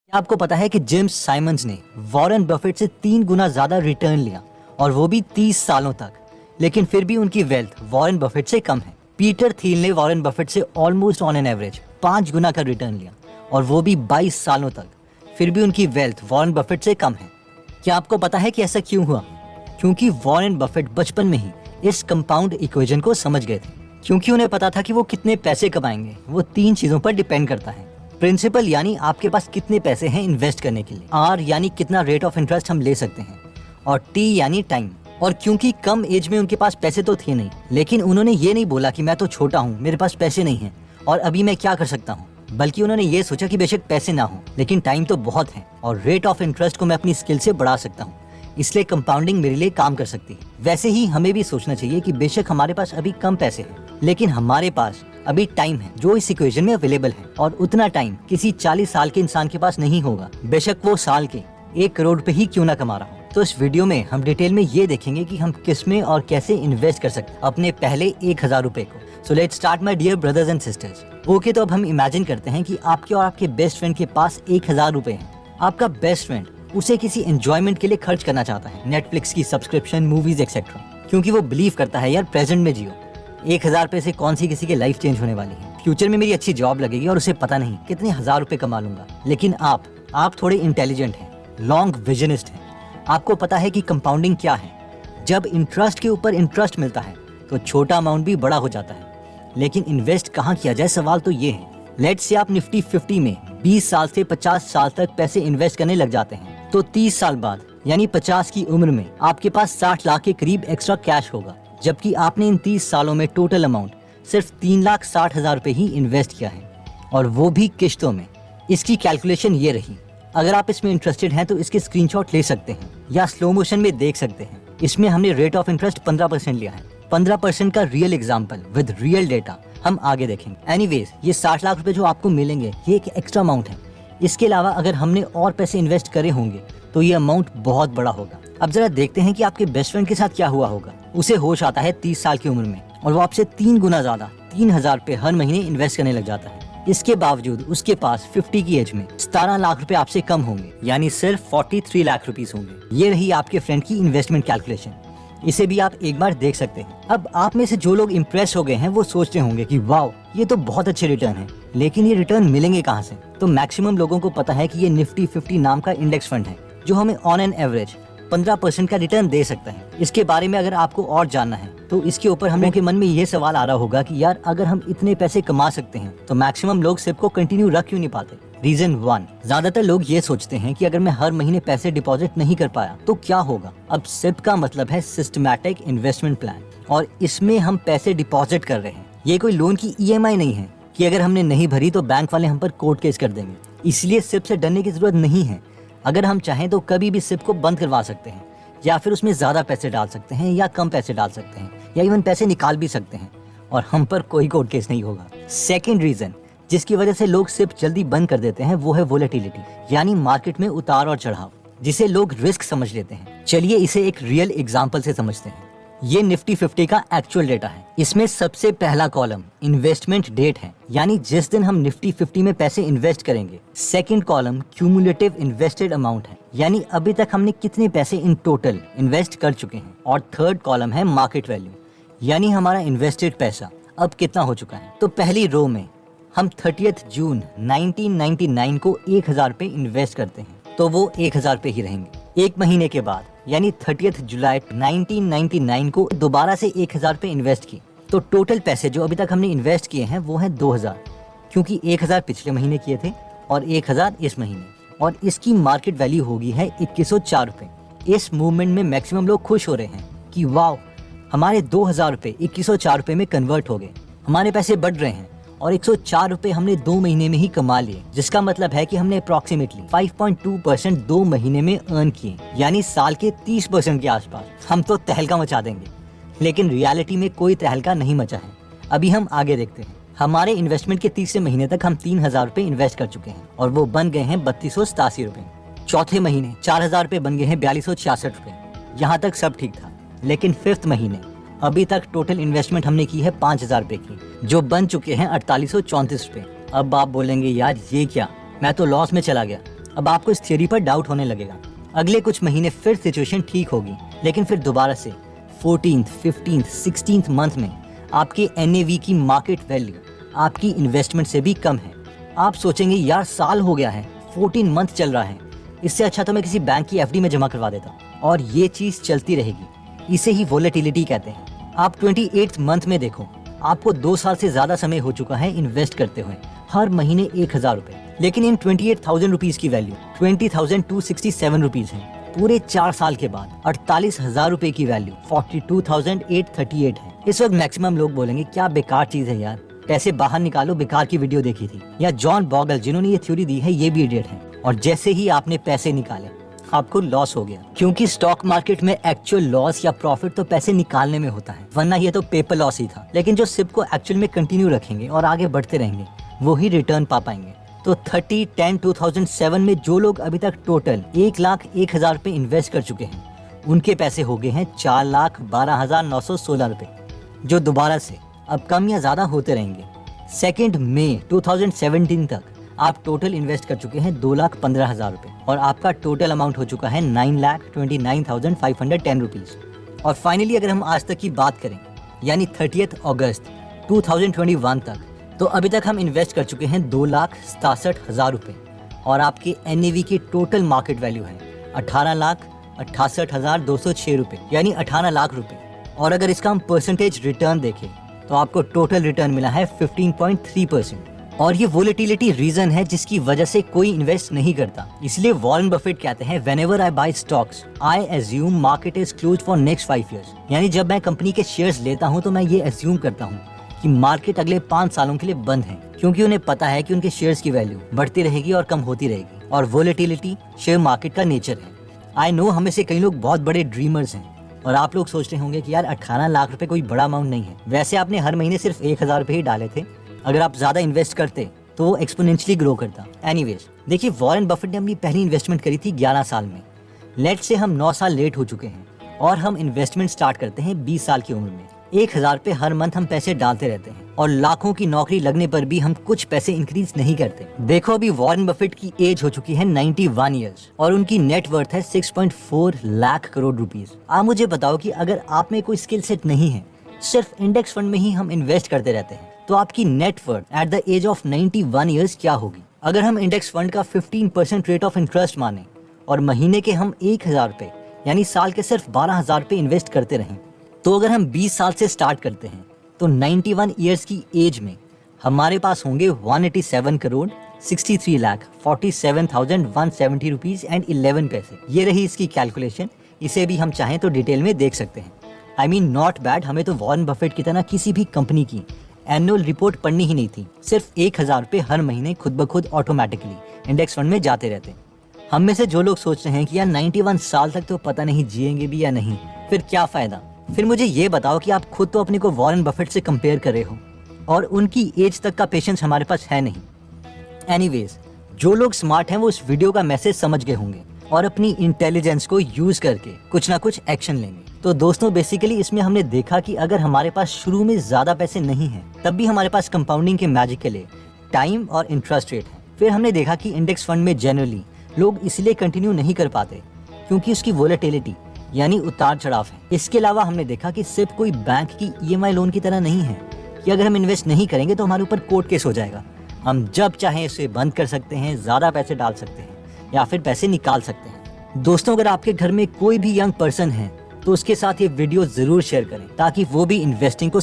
क्या आपको पता है कि जेम्स साइमंस ने वॉरेन बफेट से 3 गुना ज्यादा रिटर्न लिया और वो भी 30 सालों तक, लेकिन फिर भी उनकी वेल्थ वॉरेन बफेट से कम है। पीटर थिल ने वॉरेन बफेट से ऑलमोस्ट ऑन एन एवरेज 5 गुना का रिटर्न लिया और वो भी 22 सालों तक, फिर भी उनकी वेल्थ वॉरेन बफेट से कम है। क्या आपको पता है कि ऐसा क्यों हुआ? क्योंकि वॉरेन बफेट बचपन में ही इस कंपाउंड इक्वेशन को समझ गए थे। क्योंकि उन्हें पता था कि वो कितने पैसे कमाएंगे वो 3 चीजों पर डिपेंड करता है। प्रिंसिपल यानी आपके पास कितने पैसे हैं इन्वेस्ट करने के लिए, आर यानी कितना रेट ऑफ इंटरेस्ट हम ले सकते हैं, और टी यानी टाइम। और क्योंकि कम एज में उनके पास पैसे तो थे नहीं, लेकिन उन्होंने ये नहीं बोला कि मैं तो छोटा हूँ, मेरे पास पैसे नहीं हैं और अभी मैं क्या कर सकता हूँ, बल्कि उन्होंने ये सोचा कि बेशक पैसे ना हो लेकिन टाइम तो बहुत है और रेट ऑफ इंटरेस्ट को मैं अपनी स्किल से बढ़ा सकता हूँ, इसलिए कंपाउंडिंग मेरे लिए काम कर सकती है। वैसे ही हमें भी सोचना चाहिए कि बेशक हमारे पास अभी कम पैसे हैं, लेकिन हमारे पास अभी टाइम है जो इस इक्वेशन में अवेलेबल है, और उतना टाइम किसी 40 साल के इंसान के पास नहीं होगा, बेशक वो साल के 1 करोड़ पे ही क्यों ना कमा रहा हो। तो इस वीडियो में हम डिटेल में ये देखेंगे कि हम किस में और कैसे इन्वेस्ट कर सकते हैं अपने पहले 1000 रुपए को। So let's start my dear brothers and sisters. Okay, तो अब हम इमेजिन करते हैं कि आपके और आपके बेस्ट फ्रेंड के पास 1000 रुपए हैं। आपका बेस्ट फ्रेंड उसे किसी एंजॉयमेंट के लिए खर्च करना चाहता है, नेटफ्लिक्स की सब्सक्रिप्शन, मूवीज एक्सेट्रा, क्योंकि वो बिलीव करता है यार प्रेजेंट में जियो, 1000 रुपए से कौन सी किसी की लाइफ चेंज होने वाली है, फ्यूचर में मेरी अच्छी जॉब लगेगी और उसे पता नहीं कितने 1000 रुपए कमा लूंगा। लेकिन आप थोड़े इंटेलिजेंट हैं, लॉन्ग विजनिस्ट हैं, आपको पता है कि कंपाउंडिंग क्या है। जब इंटरेस्ट के ऊपर इंटरेस्ट मिलता है तो छोटा अमाउंट भी बड़ा हो जाता है, लेकिन इन्वेस्ट कहाँ किया जाए, सवाल तो ये है। लेट्स से आप निफ्टी 50 में 20 साल से 50 साल तक पैसे इन्वेस्ट करने लग जाते हैं, तो 30 साल बाद यानी 50 की उम्र में आपके पास 60 लाख के करीब एक्स्ट्रा कैश होगा, जबकि आपने इन 30 सालों में टोटल अमाउंट सिर्फ 3,60,000 रुपए ही इन्वेस्ट किया है, और वो भी किश्तों में। इसकी कैलकुलेशन ये रही। अगर आप इसमें इंटरेस्टेड हैं तो इसके स्क्रीनशॉट ले सकते हैं या स्लो मोशन में देख सकते हैं। इसमें हमने रेट ऑफ इंटरेस्ट 15% लिया है। 15% का real example with real data हम आगे देखेंगे। एनीवेज, ये 60 लाख रुपए जो आपको मिलेंगे ये एक एक्स्ट्रा अमाउंट है। इसके अलावा अगर हमने और पैसे इन्वेस्ट करे होंगे तो ये अमाउंट बहुत बड़ा होगा। अब जरा देखते हैं कि आपके बेस्ट फ्रेंड के साथ क्या हुआ होगा। उसे होश आता है 30 साल की उम्र में और वो आपसे 3 गुना ज्यादा 3000 रुपए हर महीने इन्वेस्ट करने लग जाता है। इसके बावजूद उसके पास 50 की एज में 17 लाख रुपए आपसे कम होंगे, यानी सिर्फ 43 लाख रुपीस होंगे। ये रही आपके फ्रेंड की इन्वेस्टमेंट कैलकुलेशन। इसे भी आप एक बार देख सकते हैं। अब आप में से जो लोग इम्प्रेस हो गए हैं वो सोचते होंगे कि वाओ, ये तो बहुत अच्छे रिटर्न है, लेकिन ये रिटर्न मिलेंगे कहाँ से? तो मैक्सिमम लोगों को पता है कि ये निफ्टी 50 नाम का इंडेक्स फंड है जो हमें ऑन एन एवरेज 15% का रिटर्न दे सकता है। इसके बारे में अगर आपको और जानना है तो इसके ऊपर हम लोग के मन में ये सवाल आ रहा होगा कि यार अगर हम इतने पैसे कमा सकते हैं तो मैक्सिमम लोग सिप को कंटिन्यू रख क्यों नहीं पाते? रीजन 1, ज्यादातर लोग ये सोचते हैं कि अगर मैं हर महीने पैसे डिपॉजिट नहीं कर पाया तो क्या होगा। अब सिप का मतलब है सिस्टमैटिक इन्वेस्टमेंट प्लान, और इसमें हम पैसे डिपॉजिट कर रहे हैं। ये कोई लोन की EMI नहीं है कि अगर हमने नहीं भरी तो बैंक वाले हम पर कोर्ट केस कर देंगे। इसलिए सिप से डरने की जरूरत नहीं है। अगर हम चाहें तो कभी भी सिप को बंद करवा सकते हैं, या फिर उसमें ज्यादा पैसे डाल सकते हैं या कम पैसे डाल सकते हैं, या इवन पैसे निकाल भी सकते हैं और हम पर कोई कोर्ट केस नहीं होगा। सेकंड रीजन जिसकी वजह से लोग सिप जल्दी बंद कर देते हैं वो है वोलेटिलिटी, यानी मार्केट में उतार और चढ़ाव, जिसे लोग रिस्क समझ लेते हैं। चलिए इसे एक रियल एग्जांपल से समझते हैं। ये निफ्टी 50 का एक्चुअल डेटा है। इसमें सबसे पहला कॉलम इन्वेस्टमेंट डेट है, यानी जिस दिन हम निफ्टी 50 में पैसे इन्वेस्ट करेंगे। Second column cumulative invested amount है, यानी अभी तक हमने कितने पैसे इन टोटल इन्वेस्ट कर चुके हैं। और थर्ड कॉलम है मार्केट वैल्यू, यानी हमारा इन्वेस्टेड पैसा अब कितना हो चुका है। तो पहली रो में हम 30 जून 1999 को 1000 रुपए इन्वेस्ट करते हैं, तो वो 1000 रुपए ही रहेंगे। एक महीने के बाद यानी 30 जुलाई 1999 को दोबारा से 1000 रुपए इन्वेस्ट किए, तो टोटल पैसे जो अभी तक हमने इन्वेस्ट किए हैं वो हैं 2000, क्योंकि 1000 पिछले महीने किए थे और 1000 इस महीने, और इसकी मार्केट वैल्यू होगी है 2104 रुपए। इस मूवमेंट में मैक्सिमम लोग खुश हो रहे हैं कि वाओ, हमारे 2000 रुपए 2104 रुपए में कन्वर्ट हो गए, हमारे पैसे बढ़ रहे हैं और 104 रुपए हमने 2 महीने में ही कमा लिए, जिसका मतलब है कि हमने अप्रोक्सीमेटली 5.2% 2 महीने में अर्न किए, यानी साल के 30% के आसपास। हम तो तहलका मचा देंगे, लेकिन रियलिटी में कोई तहलका नहीं मचा है। अभी हम आगे देखते हैं। हमारे इन्वेस्टमेंट के तीसरे महीने तक हम 3000 रुपए इन्वेस्ट कर चुके हैं और वो बन गए हैं 3287 रुपए। चौथे महीने 4000 रुपए बन गए हैं 4266 रुपए। यहाँ तक सब ठीक था, लेकिन फिफ्थ महीने अभी तक टोटल इन्वेस्टमेंट हमने की है 5000 रुपए की, जो बन चुके हैं 4834 रुपए। अब आप बोलेंगे यार ये क्या, मैं तो लॉस में चला गया। अब आपको इस थियोरी पर डाउट होने लगेगा। अगले कुछ महीने फिर सिचुएशन ठीक होगी, लेकिन फिर दोबारा से 14th, 15th, 16th मंथ में आपके NAV की मार्केट वैल्यू आपकी इन्वेस्टमेंट से भी कम है। आप सोचेंगे यार साल हो गया है, 14 मंथ चल रहा है, इससे अच्छा तो मैं किसी बैंक की FD में जमा करवा देता हूँ। और ये चीज़ चलती रहेगी, इसे ही वोलेटिलिटी कहते हैं। आप 28th मंथ में देखो, आपको 2 साल से ज़्यादा समय हो चुका है इन्वेस्ट करते हुए, हर महीने 1000 रुपये, लेकिन इन 28,000 रुपीज़ की वैल्यू 20,267 रुपीज़ है। पूरे 4 साल के बाद 48,000 रुपए की वैल्यू 42,838 है। इस वक्त मैक्सिमम लोग बोलेंगे क्या बेकार चीज है यार, पैसे बाहर निकालो, बेकार की वीडियो देखी थी। या जॉन बॉगल जिन्होंने ये थ्योरी दी है, ये भी इडियट है। और जैसे ही आपने पैसे निकाले आपको लॉस हो गया, क्योंकि स्टॉक मार्केट में एक्चुअल लॉस या प्रॉफिट तो पैसे निकालने में होता है, वरना ये तो पेपर लॉस ही था। लेकिन जो सिप को एक्चुअल में कंटिन्यू रखेंगे और आगे बढ़ते रहेंगे, वो ही रिटर्न पा पाएंगे। तो 30/10/2007 में जो लोग अभी तक टोटल 1,01,000 रुपए इन्वेस्ट कर चुके हैं, उनके पैसे हो गए हैं 4,12,916 रुपए, जो दोबारा से अब कम या ज्यादा होते रहेंगे। 2 मई 2017 तक आप टोटल इन्वेस्ट कर चुके हैं 2,15,000 रुपए और आपका टोटल अमाउंट हो चुका है 9,29,510 रुपीज। और फाइनली अगर हम आज तक की बात करें, यानी 30 अगस्त 2021 तक, तो अभी तक हम इन्वेस्ट कर चुके हैं 2,67,000 रुपए और आपके NAV की टोटल मार्केट वैल्यू है 18,68,206 रुपए, यानी 18 लाख रुपए। और अगर इसका हम परसेंटेज रिटर्न देखें तो आपको टोटल रिटर्न मिला है 15.3%। और ये वोलेटिलिटी रीजन है जिसकी वजह से कोई इन्वेस्ट नहीं करता। इसलिए वॉरेन बफेट कहते हैं whenever I buy stocks I assume market is closed for next 5 years। यानी जब मैं कंपनी के शेयर्स लेता हूँ तो मैं ये एज्यूम करता हूँ कि मार्केट अगले 5 सालों के लिए बंद है, क्योंकि उन्हें पता है कि उनके शेयर्स की वैल्यू बढ़ती रहेगी और कम होती रहेगी। और वोलेटिलिटी शेयर मार्केट का नेचर है। आई नो हमें से कई लोग बहुत बड़े ड्रीमर्स हैं और आप लोग सोच रहे होंगे कि यार 18 लाख रुपए कोई बड़ा अमाउंट नहीं है। वैसे आपने हर महीने सिर्फ 1,000 रुपए ही डाले थे, अगर आप ज्यादा इन्वेस्ट करते तो वो एक्सपोनेंशियली ग्रो करता। एनीवेज, देखिए वॉरेन बफेट ने अपनी पहली इन्वेस्टमेंट करी थी 11 साल में। लेट से हम 9 साल लेट हो चुके हैं और हम इन्वेस्टमेंट स्टार्ट करते हैं 20 साल की उम्र में। 1,000 रुपए हर मंथ हम पैसे डालते रहते हैं और लाखों की नौकरी लगने पर भी हम कुछ पैसे इंक्रीज नहीं करते। देखो अभी वॉरेन बफेट की एज हो चुकी है 91 ईयर्स और उनकी नेट वर्थ है 6.4 लाख करोड़ रुपीज। आप मुझे बताओ कि अगर आप में कोई स्किल सेट नहीं है, सिर्फ इंडेक्स फंड में ही हम इन्वेस्ट करते रहते हैं, तो आपकी net worth at the age of 91 years क्या होगी? अगर हम इंडेक्स फंड का 15% रेट ऑफ इंटरेस्ट माने और महीने के हम 1,000 रुपए यानी साल के सिर्फ 12,000 रुपए इन्वेस्ट करते रहें, तो अगर हम 20 साल से स्टार्ट करते हैं तो 91 ईयर्स की एज में हमारे पास होंगे 187 करोड़ 63 लाख 47,170 रुपीज एंड 11 पैसे। ये रही इसकी कैलकुलेशन। इसे भी हम चाहें तो डिटेल में देख सकते हैं। I mean not bad. हमें तो वॉरेन बफेट की तरह किसी भी कंपनी की एनुअल रिपोर्ट पढ़नी ही नहीं थी, सिर्फ 1,000 रुपए हर महीने खुद ब खुद ऑटोमेटिकली इंडेक्स फंड में जाते रहते। हम में से जो लोग सोच रहे हैं कि यार 91 साल तक तो पता नहीं जिएंगे भी या नहीं, फिर क्या फायदा? फिर मुझे ये बताओ कि आप खुद तो अपने को वॉरेन बफेट से कंपेयर कर रहे हो और उनकी एज तक का पेशेंस हमारे पास है नहीं। एनीवेज, जो लोग स्मार्ट हैं वो इस वीडियो का मैसेज समझ गए होंगे और अपनी इंटेलिजेंस को यूज करके कुछ ना कुछ एक्शन लेंगे। तो दोस्तों बेसिकली इसमें हमने देखा कि अगर हमारे पास शुरू में ज्यादा पैसे नहीं हैं, तब भी हमारे पास कंपाउंडिंग के मैजिक के लिए टाइम और इंटरेस्ट रेट है। फिर हमने देखा कि इंडेक्स फंड में जनरली लोग इसलिए कंटिन्यू नहीं कर पाते क्योंकि उसकी वोलेटिलिटी यानी उतार चढ़ाव है। इसके अलावा हमने देखा कि सिर्फ कोई बैंक की EMI लोन की तरह नहीं है कि अगर हम इन्वेस्ट नहीं करेंगे तो हमारे ऊपर कोर्ट केस हो जाएगा। हम जब चाहें इसे बंद कर सकते हैं, ज्यादा पैसे डाल सकते हैं या फिर पैसे निकाल सकते हैं। दोस्तों अगर आपके घर में कोई भी यंग पर्सन है तो उसके साथ ये वीडियो जरूर शेयर करें ताकि वो भी इन्वेस्टिंग को